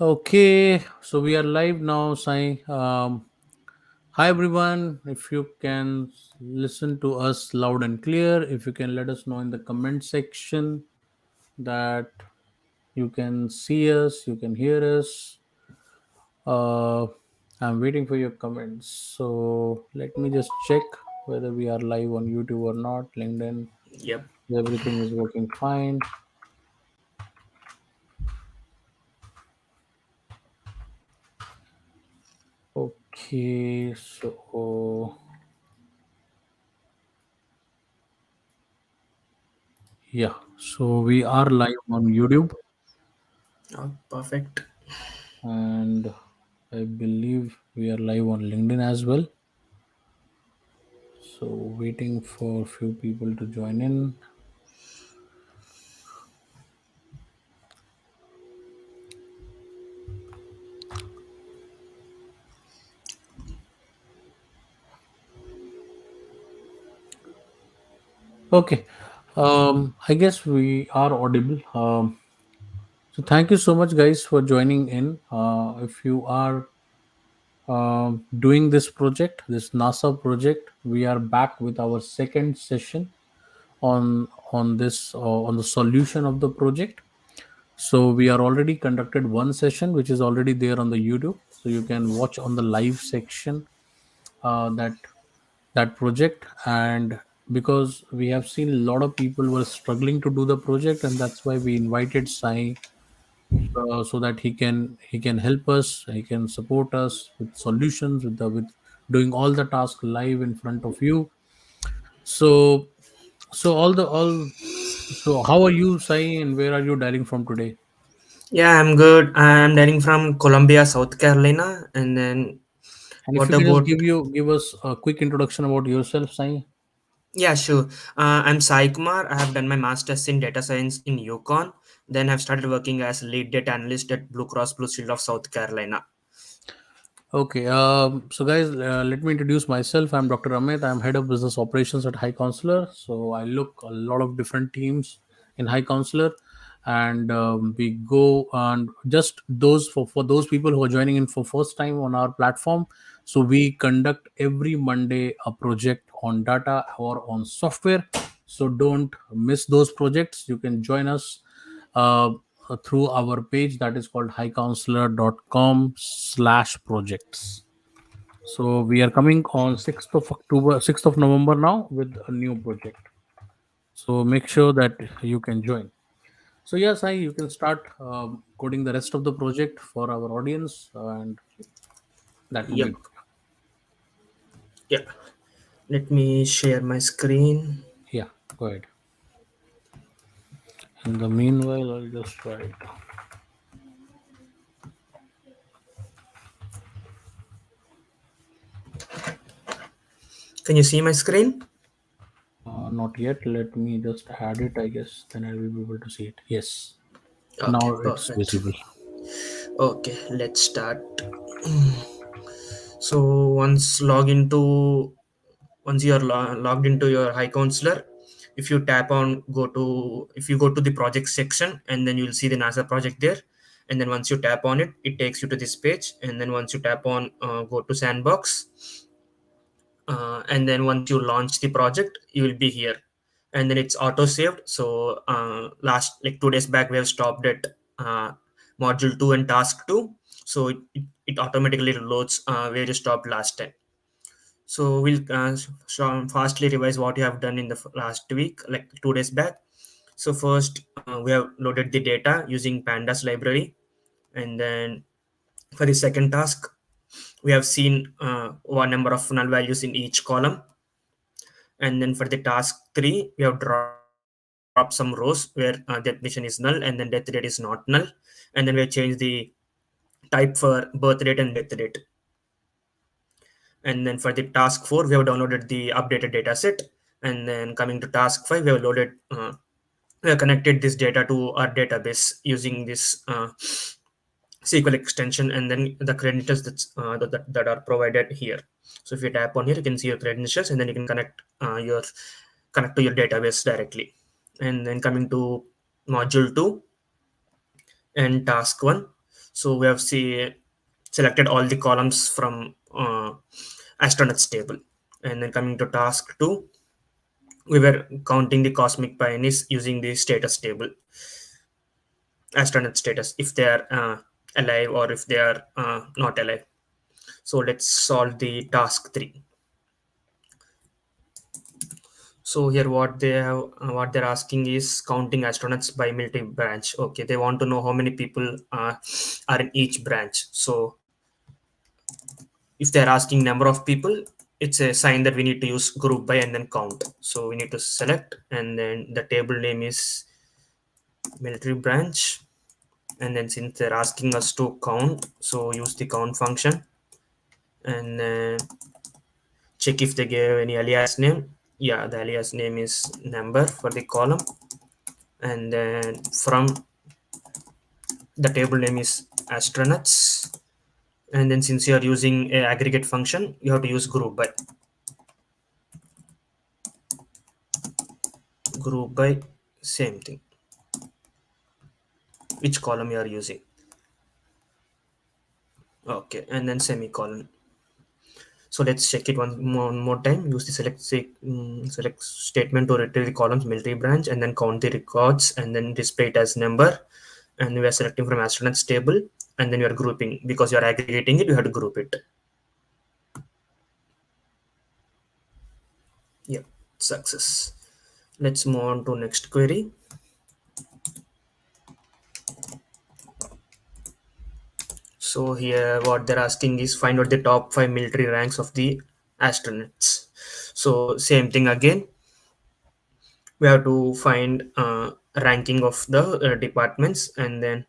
Okay, so we are live now, Sai. Hi everyone. If you can listen to us loud and clear, if you can let us know in the comment section that you can see us, you can hear us. Uh, I'm waiting for your comments. So let me just check whether we are live on YouTube or not. LinkedIn, Yep. everything is working fine. Okay, so yeah, so we are live on YouTube, Oh, perfect. and I believe we are live on LinkedIn as well. So waiting for few people to join in. Okay, I guess we are audible. So thank you so much, guys, for joining in. If you are doing this project, this NASA project, we are back with our second session on this on the solution of the project. So we are already conducted one session, which is already there on the YouTube. So you can watch on the live section that project. And because we have seen a lot of people were struggling to do the project, and that's why we invited Sai so that he can help us, he can support us with solutions, with doing all the tasks live in front of you. So so all the all so how are you, Sai, and where are you dialing from today? Yeah, I'm good. I'm dialing from Columbia, South Carolina. And then And if what you can just about? give us a quick introduction about yourself, Sai. Yeah, sure. I'm Sai Kumar. I have done my master's in data science in Yukon. Then I've started working as lead data analyst at BlueCross BlueShield of South Carolina. Okay, so guys, let me introduce myself. I'm Dr. Amit. I'm head of business operations at High Counselor. So I look a lot of different teams in High Counselor, and we go and just those for those people who are joining in for first time on our platform. So we conduct every Monday a project on data or on software. So don't miss those projects. You can join us uh, through our page that is called highcounselor.com/projects. So we are coming on 6th of October, 6th of November now with a new project. So make sure that you can join. So yes, you can start coding the rest of the project for our audience, and that would be Yep. Yeah. Let me share my screen. yeah. Go ahead. In the meanwhile, I'll just write. Can you see my screen? Not yet. Let me just add it. I guess then I will be able to see it. Yes. Okay, Now it's perfect. visible. Okay, let's start. So once you are logged into your high counselor, if you tap on if you go to the project section, and then you'll see the NASA project there. And then once you tap on it, it takes you to this page. And then once you tap on go to sandbox, and then once you launch the project, you will be here. And then it's auto saved. So last like 2 days back we have stopped at module 2 and task 2. So it automatically loads where you stopped last time. So we'll fastly revise what you have done in the last week, like 2 days back. So first, we have loaded the data using pandas library. And then for the second task, we have seen one number of null values in each column. And then for the task 3, we have dropped some rows where definition is null and then death rate is not null. And then we have changed the type for birth rate and death rate. And then for the task 4, we have downloaded the updated data set. And then coming to task 5, we have connected this data to our database using this SQL extension, and then the credentials that are provided here. So if you tap on here, you can see your credentials, and then you can connect to your database directly. And then coming to module 2 and task 1. So we have selected all the columns from astronauts table. And then coming to task 2, we were counting the cosmic pioneers using the status table, astronaut status, if they are alive or if they are not alive. So let's solve the task 3. So here what they're asking is counting astronauts by military branch. Okay, they want to know how many people are in each branch. So if they're asking number of people, it's a sign that we need to use group by and then count. So we need to select, and then the table name is military branch. And then since they're asking us to count, so use the count function, and then check if they gave any alias name. Yeah, the alias name is number for the column. And then from the table name is astronauts. And then since you are using a aggregate function, you have to use group by same thing, which column you are using. Okay, and then semicolon. So let's check it one more time. Use the select statement to retrieve the columns military branch, and then count the records, and then display it as number. And we are selecting from astronauts table, and then you are grouping, because you are aggregating it, you have to group it. Yep, success. Let's move on to next query. So here what they're asking is find out the top 5 military ranks of the astronauts. So same thing again, we have to find ranking of the departments, and then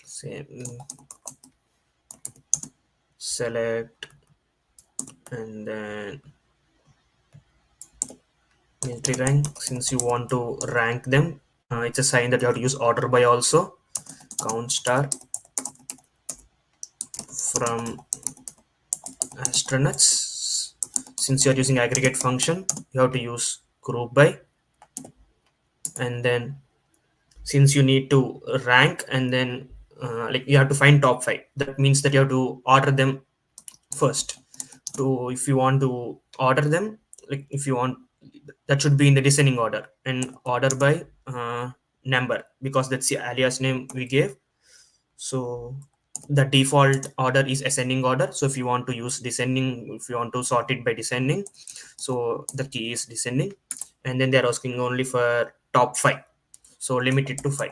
same, select, and then military rank. Since you want to rank them, it's a sign that you have to use order by also. Count star from astronauts. Since you are using aggregate function, you have to use group by. And then since you need to rank, and then like you have to find top 5, that means that you have to order them first. To if you want to order them, like if you want, that should be in the descending order, and order by number, because that's the alias name we gave. So the default order is ascending order. So if you want to use descending, if you want to sort it by descending, so the key is descending. And then they're asking only for top 5, so limit it to 5.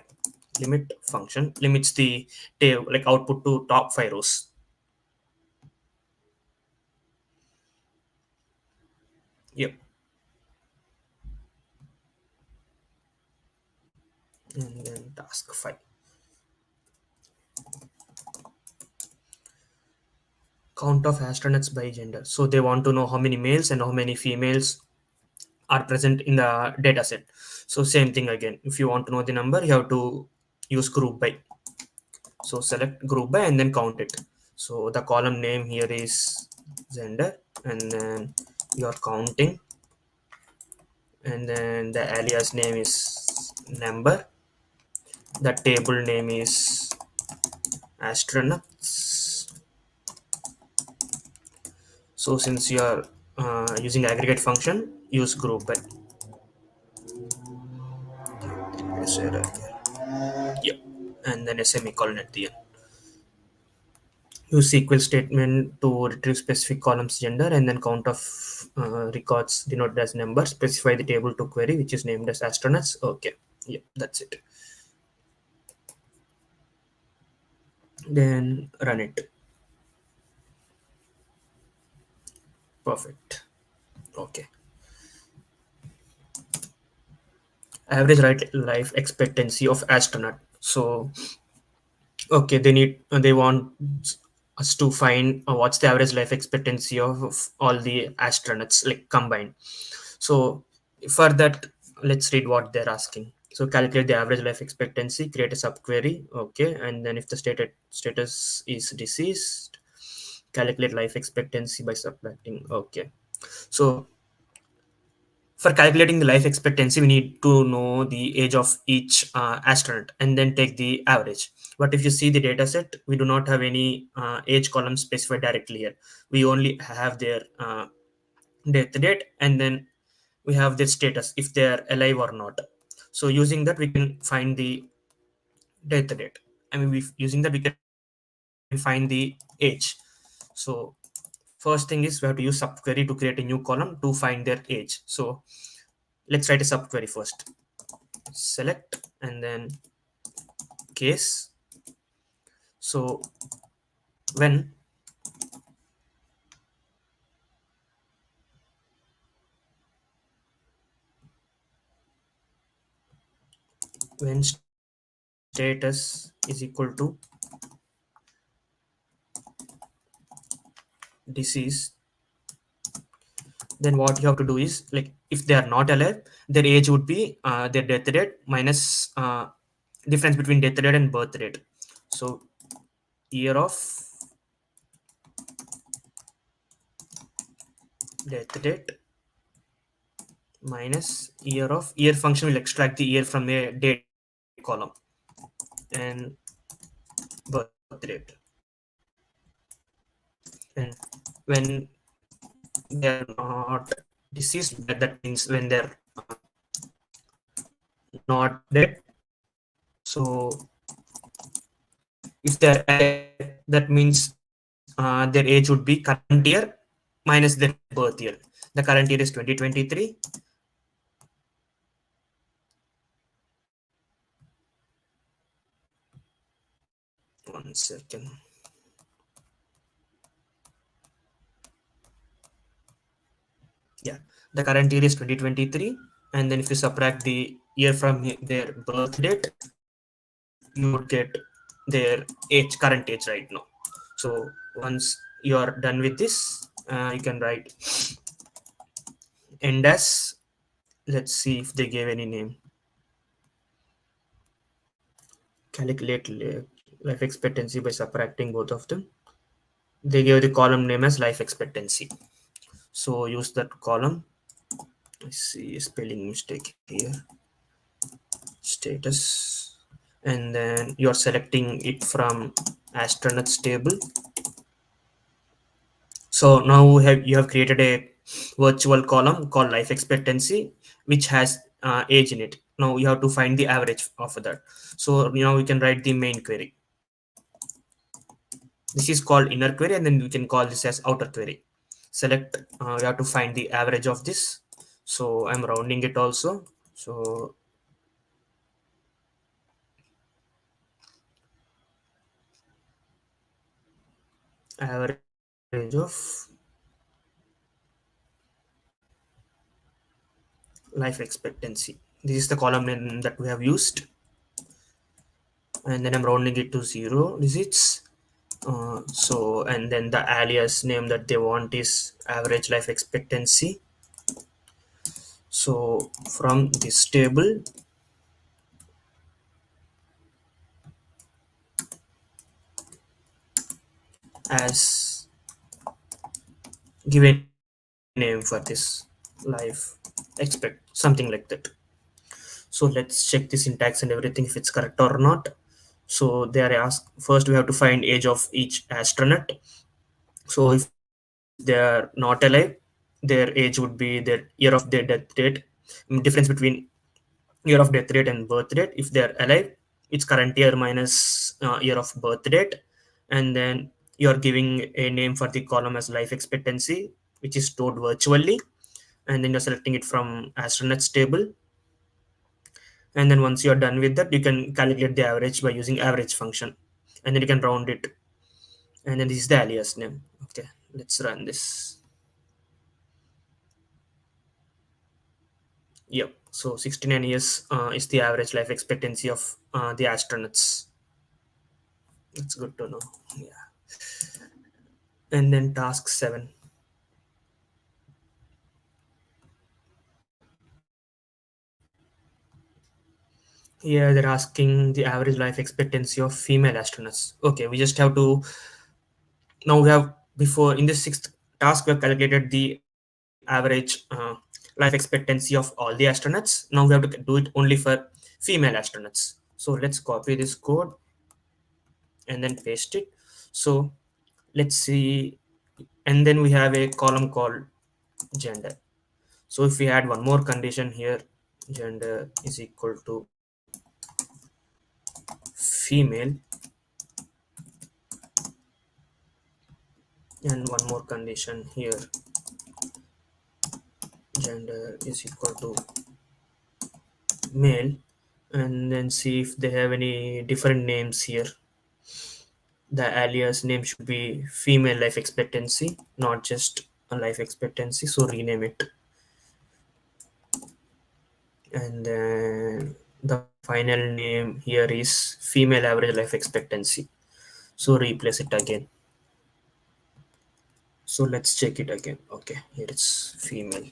Limit function limits the table, like output, to top 5 rows. Yep. And then task 5, count of astronauts by gender. So they want to know how many males and how many females are present in the data set. So same thing again, if you want to know the number, you have to use group by. So select group by and then count it. So the column name here is gender, and then you are counting, and then the alias name is number, the table name is astronauts. So since you are using aggregate function, use group by. Yep. And then a semicolon at the end. Use SQL statement to retrieve specific columns gender, and then count of records denoted as number. Specify the table to query, which is named as astronauts. Okay. Yeah, that's it. Then run it. Perfect. Okay. Average life expectancy of astronaut. So okay, they want us to find what's the average life expectancy of all the astronauts, like combined. So for that, let's read what they're asking. So calculate the average life expectancy, create a subquery. Okay, and then if the status is deceased, calculate life expectancy by subtracting. Okay, so for calculating the life expectancy, we need to know the age of each astronaut and then take the average. But if you see the data set, we do not have any age column specified directly here. We only have their death date, and then we have their status, if they are alive or not. So using that we can find the death date. I mean, using that we can find the age. So first thing is we have to use subquery to create a new column to find their age. So let's write a subquery first. Select and then case. So when status is equal to deceased, then what you have to do is, like, if they are not alive, their age would be their death date minus difference between death date and birth date. So year of death date minus year of, year function will extract the year from a date column, and birth date. And when they are not deceased, that means when they're not dead. So if they're alive, that means their age would be current year minus their birth year. The current year is 2023. One second. Yeah, the current year is 2023, and then if you subtract the year from their birth date, you would get their age, current age right now. So once you are done with this, you can write end as, let's see if they gave any name. Calculate life expectancy by subtracting both of them. They gave the column name as life expectancy. So use that column. I see a spelling mistake here. Status, and then you're selecting it from astronauts table. So now you have created a virtual column called life expectancy, which has age in it. Now you have to find the average of that. So now we can write the main query. This is called inner query, and then we can call this as outer query. Select, we have to find the average of this. So I'm rounding it also. So average of life expectancy. This is the column name that we have used, and then I'm rounding it to 0 digits. So and then the alias name that they want is average life expectancy. So from this table, as give a name for this life expect, something like that. So let's check the syntax and everything if it's correct or not. So they are asked, first we have to find age of each astronaut. So if they are not alive, their age would be their year of their death date. Difference between year of death date and birth date. If they are alive, it's current year minus year of birth date. And then you are giving a name for the column as life expectancy, which is stored virtually. And then you're selecting it from astronauts table. And then once you're done with that, you can calculate the average by using average function, and then you can round it. And then this is the alias name. Okay, let's run this. Yep, so 69 years is the average life expectancy of the astronauts. That's good to know. Yeah. And then task 7. Here they're asking the average life expectancy of female astronauts. Okay, we just have to, now we have, before in the sixth task we have calculated the average life expectancy of all the astronauts. Now we have to do it only for female astronauts. So let's copy this code and then paste it. So let's see, and then we have a column called gender. So if we add one more condition here, gender is equal to female, and one more condition here, gender is equal to male, and then see if they have any different names here. The alias name should be female life expectancy, not just a life expectancy, so rename it. And then the final name here is female average life expectancy, so replace it again. So let's check it again. Okay, here it's female.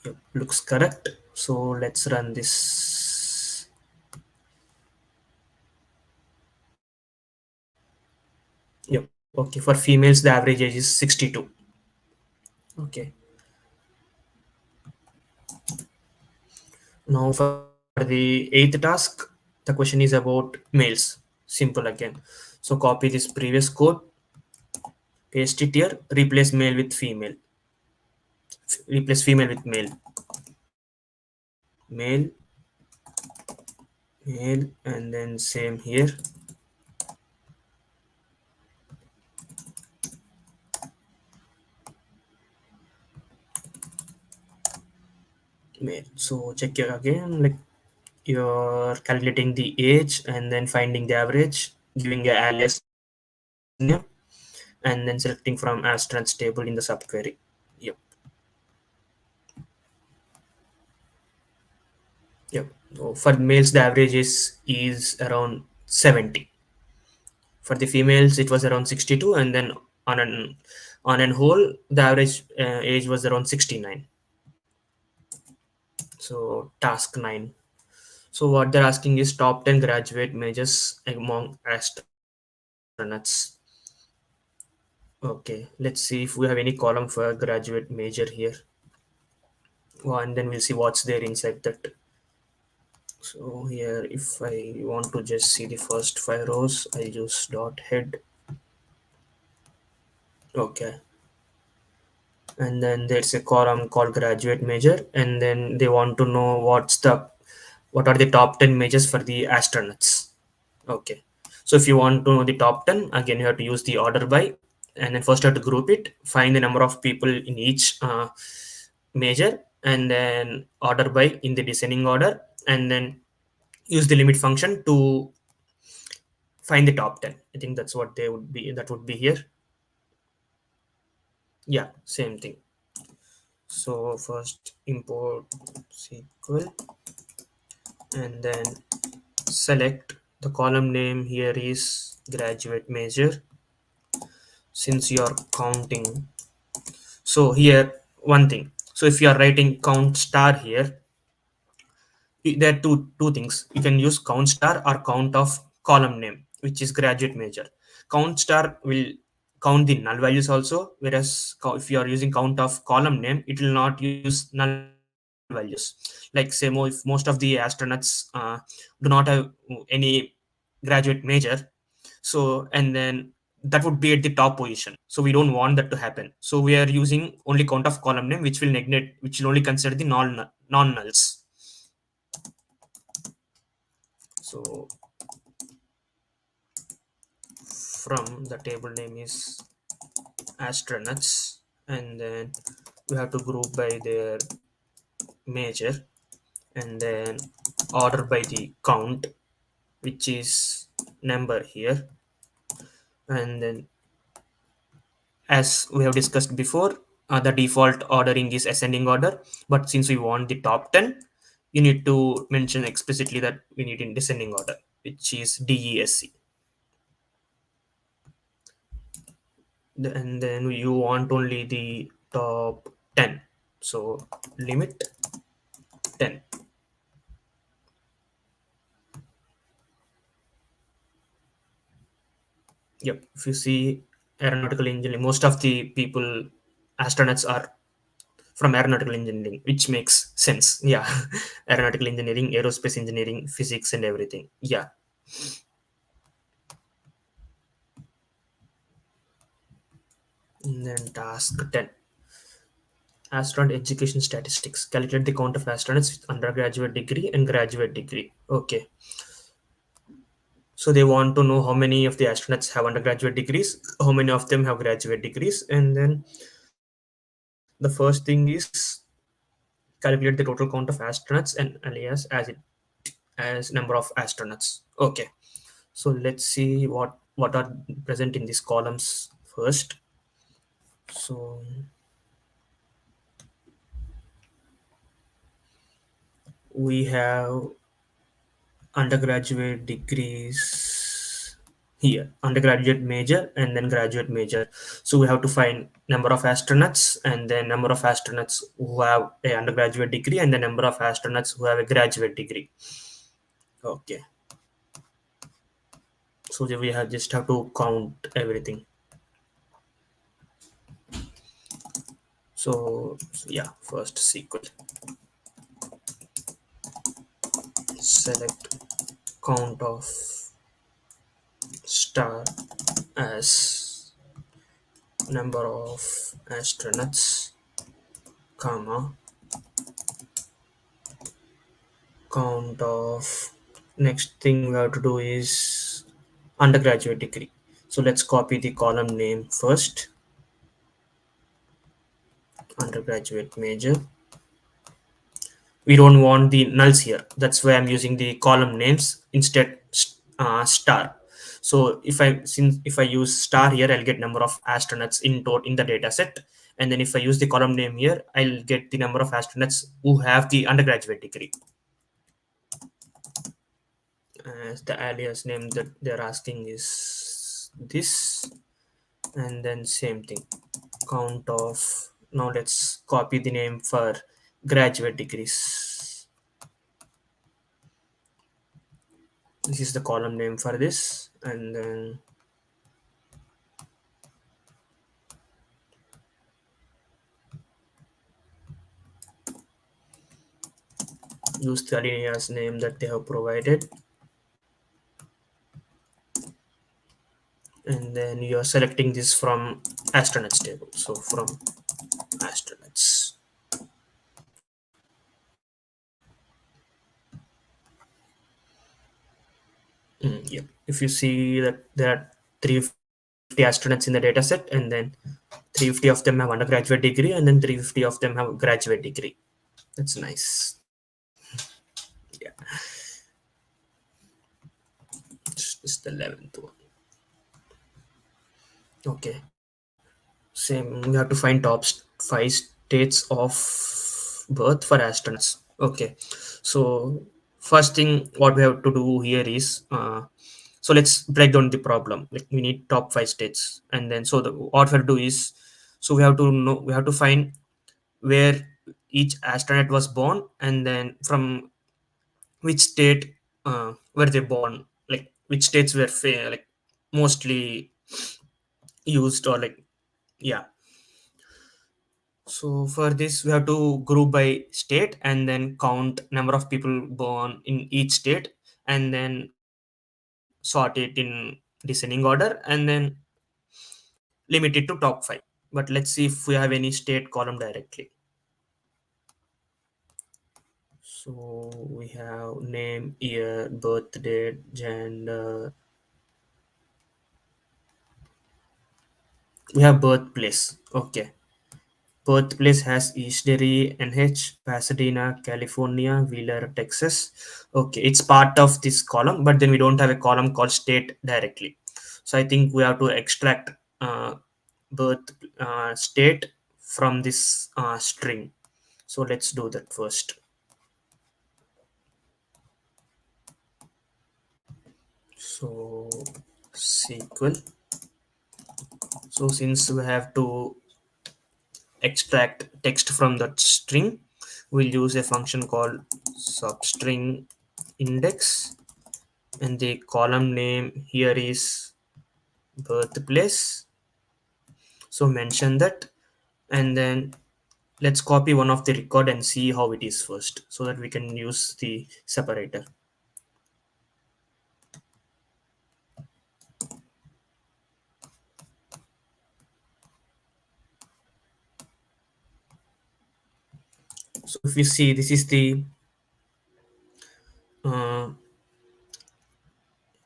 Yep, looks correct. So let's run this. Yep, okay, for females the average age is 62. Okay, now for the eighth task, the question is about males. Simple again. So copy this previous code, paste it here, replace male with female, replace female with male, male, male, and then same here, male. So check here again, like you're calculating the age and then finding the average, giving a alias name, and then selecting from astronauts table in the subquery. Yep. Yep. So for males the average is around 70. For the females it was around 62, and then on an on an whole the average age was around 69. So task 9. So what they're asking is top 10 graduate majors among astronauts. Okay, let's see if we have any column for graduate major here. And then we'll see what's there inside that. So here, if I want to just see the first 5 rows, I use dot head. Okay, and then there's a column called graduate major, and then they want to know what are the top 10 majors for the astronauts. Okay, so if you want to know the top 10, again you have to use the order by, and then first you have to group it, find the number of people in each major, and then order by in the descending order, and then use the limit function to find the top 10. I think that's what they would be, that would be here. Yeah, same thing. So first import SQL, and then select the column name here is graduate major, since you are counting. So here one thing, so if you are writing count star here, there are two things. You can use count star or count of column name, which is graduate major. Count star will count the null values also, whereas if you are using count of column name, it will not use null values. Like say more, if most of the astronauts do not have any graduate major, so and then that would be at the top position, so we don't want that to happen, so we are using only count of column name, which will negate, which will only consider the non nulls. So from the table name is astronauts, and then we have to group by their major, and then order by the count, which is number here, and then as we have discussed before, the default ordering is ascending order, but since we want the top 10, you need to mention explicitly that we need in descending order, which is DESC. And then you want only the top 10, so limit 10. Yep, if you see aeronautical engineering, most of the people astronauts are from aeronautical engineering, which makes sense. Yeah, aeronautical engineering, aerospace engineering, physics, and everything. Yeah. And then task 10. Astronaut education statistics. Calculate the count of astronauts with undergraduate degree and graduate degree. Okay. So they want to know how many of the astronauts have undergraduate degrees, how many of them have graduate degrees, and then the first thing is calculate the total count of astronauts and alias as number of astronauts. Okay. So let's see what are present in these columns first. So we have undergraduate degrees here, undergraduate major and then graduate major. So we have to find number of astronauts and then number of astronauts who have a undergraduate degree and the number of astronauts who have a graduate degree. Okay. So we have just have to count everything. So yeah, first SQL, select count of star as number of astronauts, comma, count of, next thing we have to do is undergraduate degree. So let's copy the column name first, undergraduate major. We don't want the nulls here, that's why I'm using the column names instead, star. So if I use star here, I'll get number of astronauts in the data set, and then if I use the column name here, I'll get the number of astronauts who have the undergraduate degree. As the alias name that they're asking is this, and then same thing, count of, now let's copy the name for graduate degrees. This is the column name for this, and then use the alias name that they have provided, and then you are selecting this from astronauts table. So from astronauts. Yep. If you see that there are 350 astronauts in the data set, and then 350 of them have undergraduate degree, and then 350 of them have graduate degree. That's nice. Yeah. It's the 11th one. Okay. Same. We have to find five states of birth for astronauts. Okay. So first thing what we have to do here is, so let's break down the problem. Like we need top five states, and then so what we'll do is, so we have to find where each astronaut was born, and then from which state were they born, like which states were like mostly used, or like, yeah. So for this we have to group by state and then count number of people born in each state, and then sort it in descending order, and then limit it to top 5. But let's see if we have any state column directly. So we have name, year, birth date, gender. We have birthplace. Okay. Birthplace has Eastery, NH, Pasadena, California, Wheeler, Texas. Okay, it's part of this column, but then we don't have a column called state directly. So I think we have to extract birth state from this string. So let's do that first. So SQL. So since we have to extract text from that string, we'll use a function called substring index, and the column name here is birthplace. So mention that, and then Let's copy one of the record and see how it is first, so that we can use the separator. So if we see, this is the uh,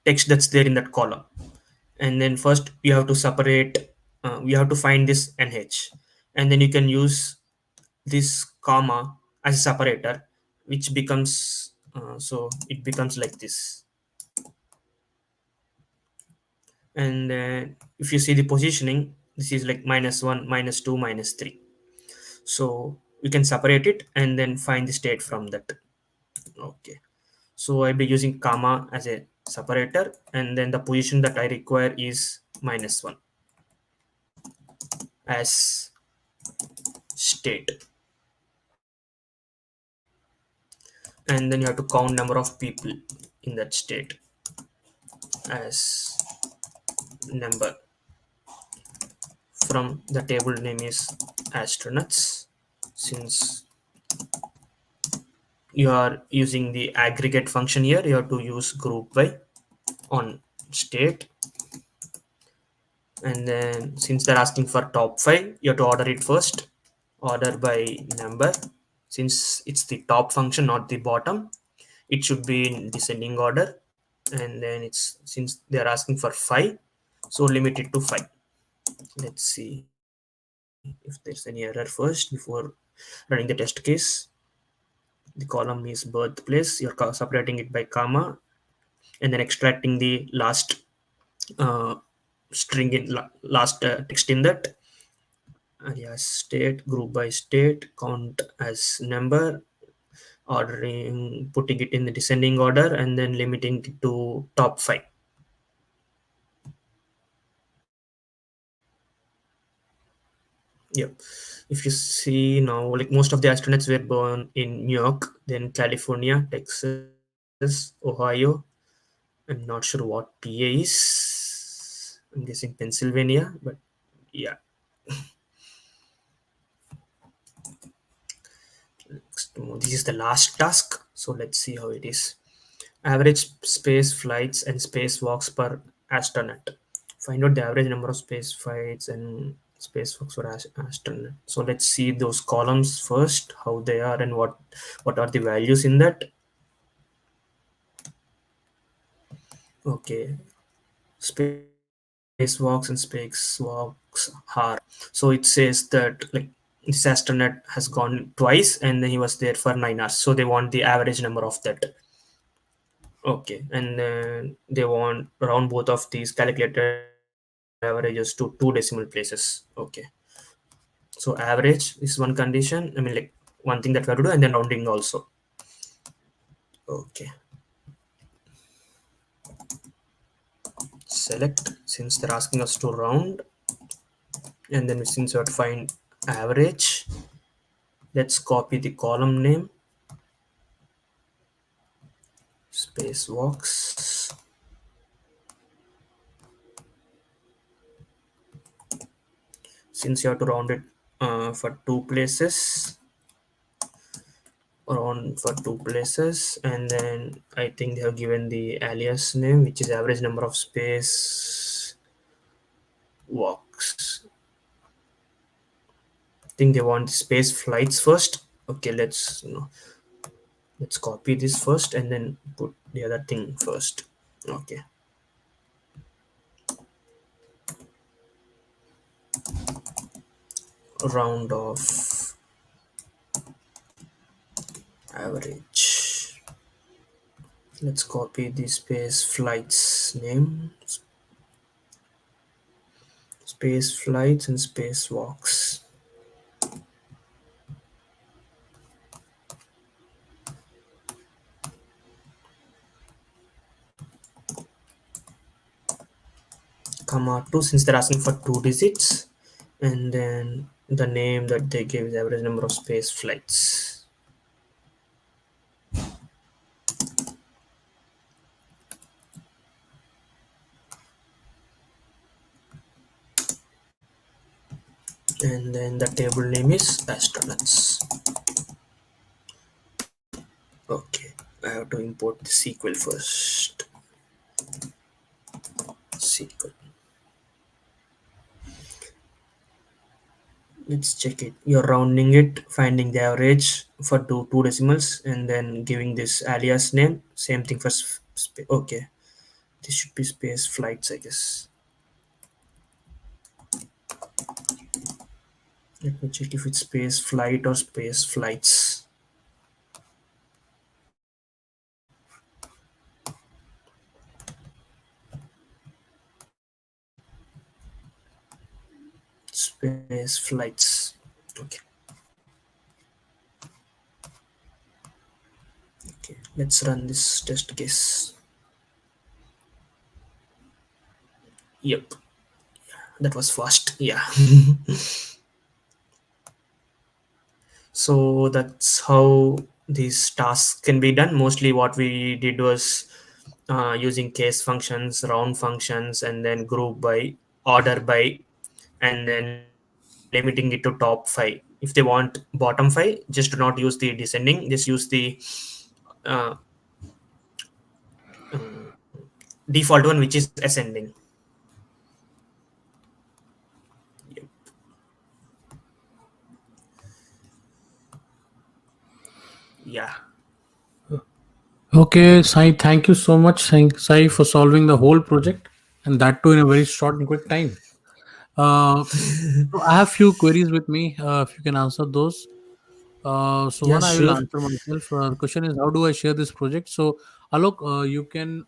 text that's there in that column. And then first you have to separate, you have to find this nh, and then you can use this comma as a separator, which becomes so it becomes like this. And if you see the positioning, this is like -1, -2, -3. So we can separate it and then find the state from that. Okay, so I'll be using comma as a separator, and then the position that I require is -1 as state. And then you have to count number of people in that state as number. From the table name is astronauts. Since you are using the aggregate function here, you have to use group by on state. And then since they're asking for top 5, you have to order it first, order by number. Since it's the top function, not the bottom, it should be in descending order. And then it's, since they're asking for 5, so limit it to 5. Let's see if there's any error first before running the test case. The column is birthplace, you're separating it by comma, and then extracting the last uh, string in last text in that. Alias state, group by state, count as number, ordering, putting it in the descending order, and then limiting it to top 5. Yep. If you see now, like most of the astronauts were born in New York, then California, Texas, Ohio. I'm not sure what PA is. I'm guessing Pennsylvania, but yeah. This is the last task. So let's see how it is. Average space flights and spacewalks per astronaut. Find out the average number of space flights and spacewalks for astronaut. So let's see those columns first, how they are and what are the values in that. Okay, spacewalks and spacewalks are. So it says that like this astronaut has gone twice and then he was there for 9 hours. So they want the average number of that. Okay, and then they want round both of these calculated averages to two decimal places. Okay, so average is one condition. I mean, like one thing that we have to do, and then rounding also. Okay, select, since they're asking us to round, and then since we have to find average, let's copy the column name, spacewalks. Since you have to round it for two places, around for two places, and then I think they have given the alias name, which is average number of space walks. I think they want space flights first. Okay, let's copy this first and then put the other thing first. Okay, round of average. Let's copy the space flights name, space flights and spacewalks. Comma 2, since they're asking for 2 digits, and then the name that they give is average number of space flights. and then the table name is astronauts. Okay, I have to import the SQL first. SQL. Let's check it. You're rounding it, finding the average for two decimals, and then giving this alias name. Same thing for okay. This should be space flights, I guess. Let me check if it's space flight or space flights. Space flights. Okay. Okay. Let's run this test case. Yep. That was fast. Yeah. So that's how these tasks can be done. Mostly what we did was using case functions, round functions, and then group by, order by, and then limiting it to top 5. If they want bottom 5, just do not use the descending, just use the uh, default one, which is ascending. Yep. Yeah. Okay, Sai, thank you so much, Sai, for solving the whole project, and that too in a very short and quick time. So I have few queries with me. If you can answer those. So Yeah, one I will sure. answer myself. The question is, how do I share this project? So Alok, you can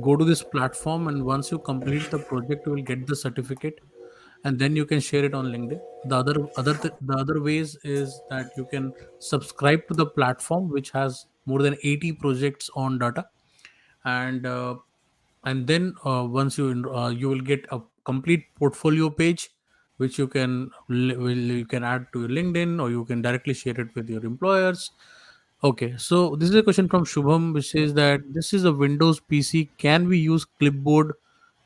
go to this platform, and once you complete the project, you will get the certificate, and then you can share it on LinkedIn. The other ways is that you can subscribe to the platform, which has more than 80 projects on data, and then once you will get a complete portfolio page, which you can add to your LinkedIn, or you can directly share it with your employers. Okay, so this is a question from Shubham, which says that this is a Windows PC. Can we use clipboard,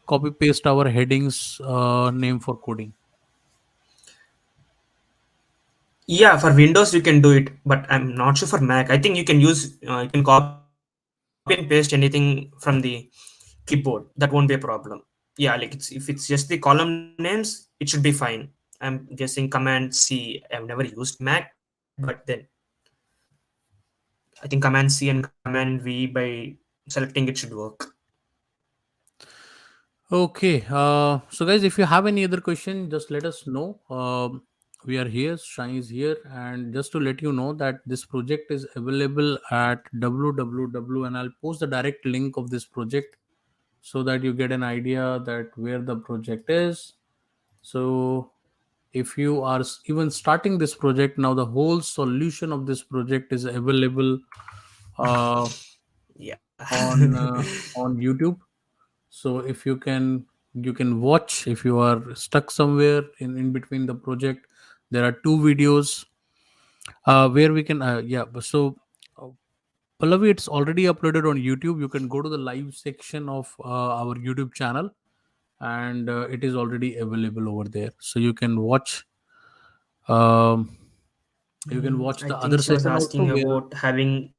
copy paste our headings name for coding? Yeah, for Windows you can do it, but I'm not sure for Mac. I think you can use you can copy and paste anything from the keyboard. That won't be a problem. Yeah, like if it's just the column names, it should be fine. I'm guessing Command C. I've never used Mac, but then I think Command C and Command V by selecting it should work. Okay, so guys, if you have any other question, just let us know. We are here, Shine is here, and just to let you know that this project is available at www, and I'll post the direct link of this project so that you get an idea that where the project is. So if you are even starting this project now, the whole solution of this project is available uh, Yeah. on YouTube. So if you can watch if you are stuck somewhere in between the project. There are two videos where we can uh, Pallavi, it's already uploaded on YouTube. You can go to the live section of our YouTube channel, and it is already available over there, so um, you can watch I the think other she was session also asking where. about having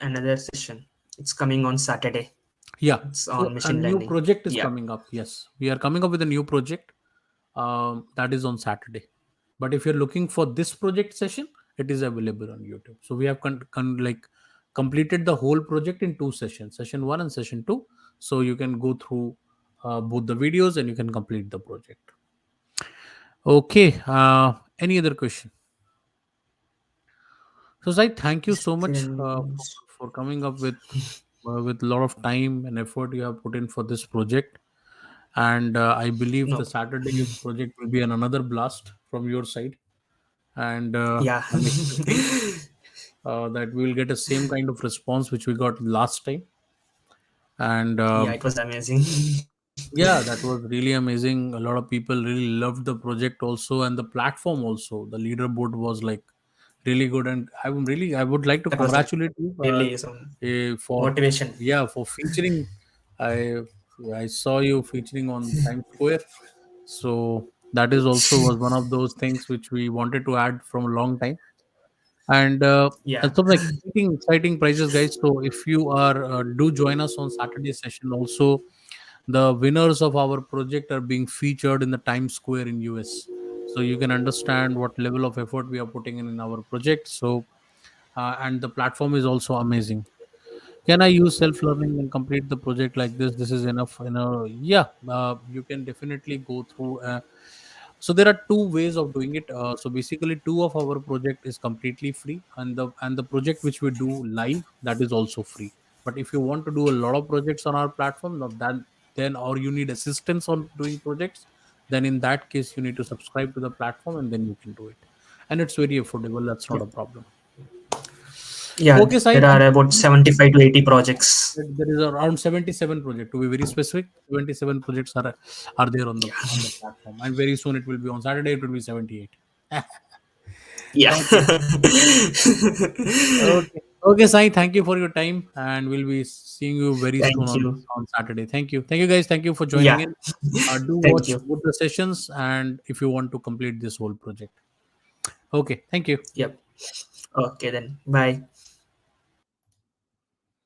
another session. It's coming on Saturday. Yeah. It's on So machine a new learning. project is Yeah. coming up. Yes, we are coming up with a new project. That is on Saturday. But if you're looking for this project session, it is available on YouTube. So we have completed the whole project in two sessions, session one and session two. So you can go through both the videos and you can complete the project. Okay. Any other question? So Zai, thank you so much for coming up with a lot of time and effort you have put in for this project. And I believe No. the Saturday project will be another blast from your side. And Yeah. I'm expecting that we will get the same kind of response which we got last time. And Yeah, it was amazing. yeah, that was really amazing. A lot of people really loved the project also, and the platform also. The leaderboard was like really good, and I would like to That was congratulate really you some for motivation. for featuring. I I saw you featuring on Times Square, so That is also was one of those things which we wanted to add from a long time. And Yeah. some exciting prizes, guys. So if you are do join us on Saturday session also, the winners of our project are being featured in the Times Square in US, so you can understand what level of effort we are putting in our project. So and the platform is also amazing. Can I use self learning and complete the project like this? This is enough, yeah. You can definitely go through so there are two ways of doing it. So basically two of our project is completely free, and the project which we do live, that is also free. But if you want to do a lot of projects on our platform, now then or you need assistance on doing projects, then in that case you need to subscribe to the platform and then you can do it. And it's very affordable, that's not Yeah. a problem. Yeah. Okay, Sai, There are thank about you. 75 to 80 projects. There is around 77 projects, to be very specific. 77 projects are there on the platform, and very soon it will be on Saturday. It will be 78. Yeah. Okay, okay, Sai. Thank you for your time, and we'll be seeing you very soon Thank you. on Saturday. Thank you, guys. Thank you for joining Yeah. in. Do Thank watch you. both the sessions, and if you want to complete this whole project. Okay, thank you. Yep. Okay then. Bye.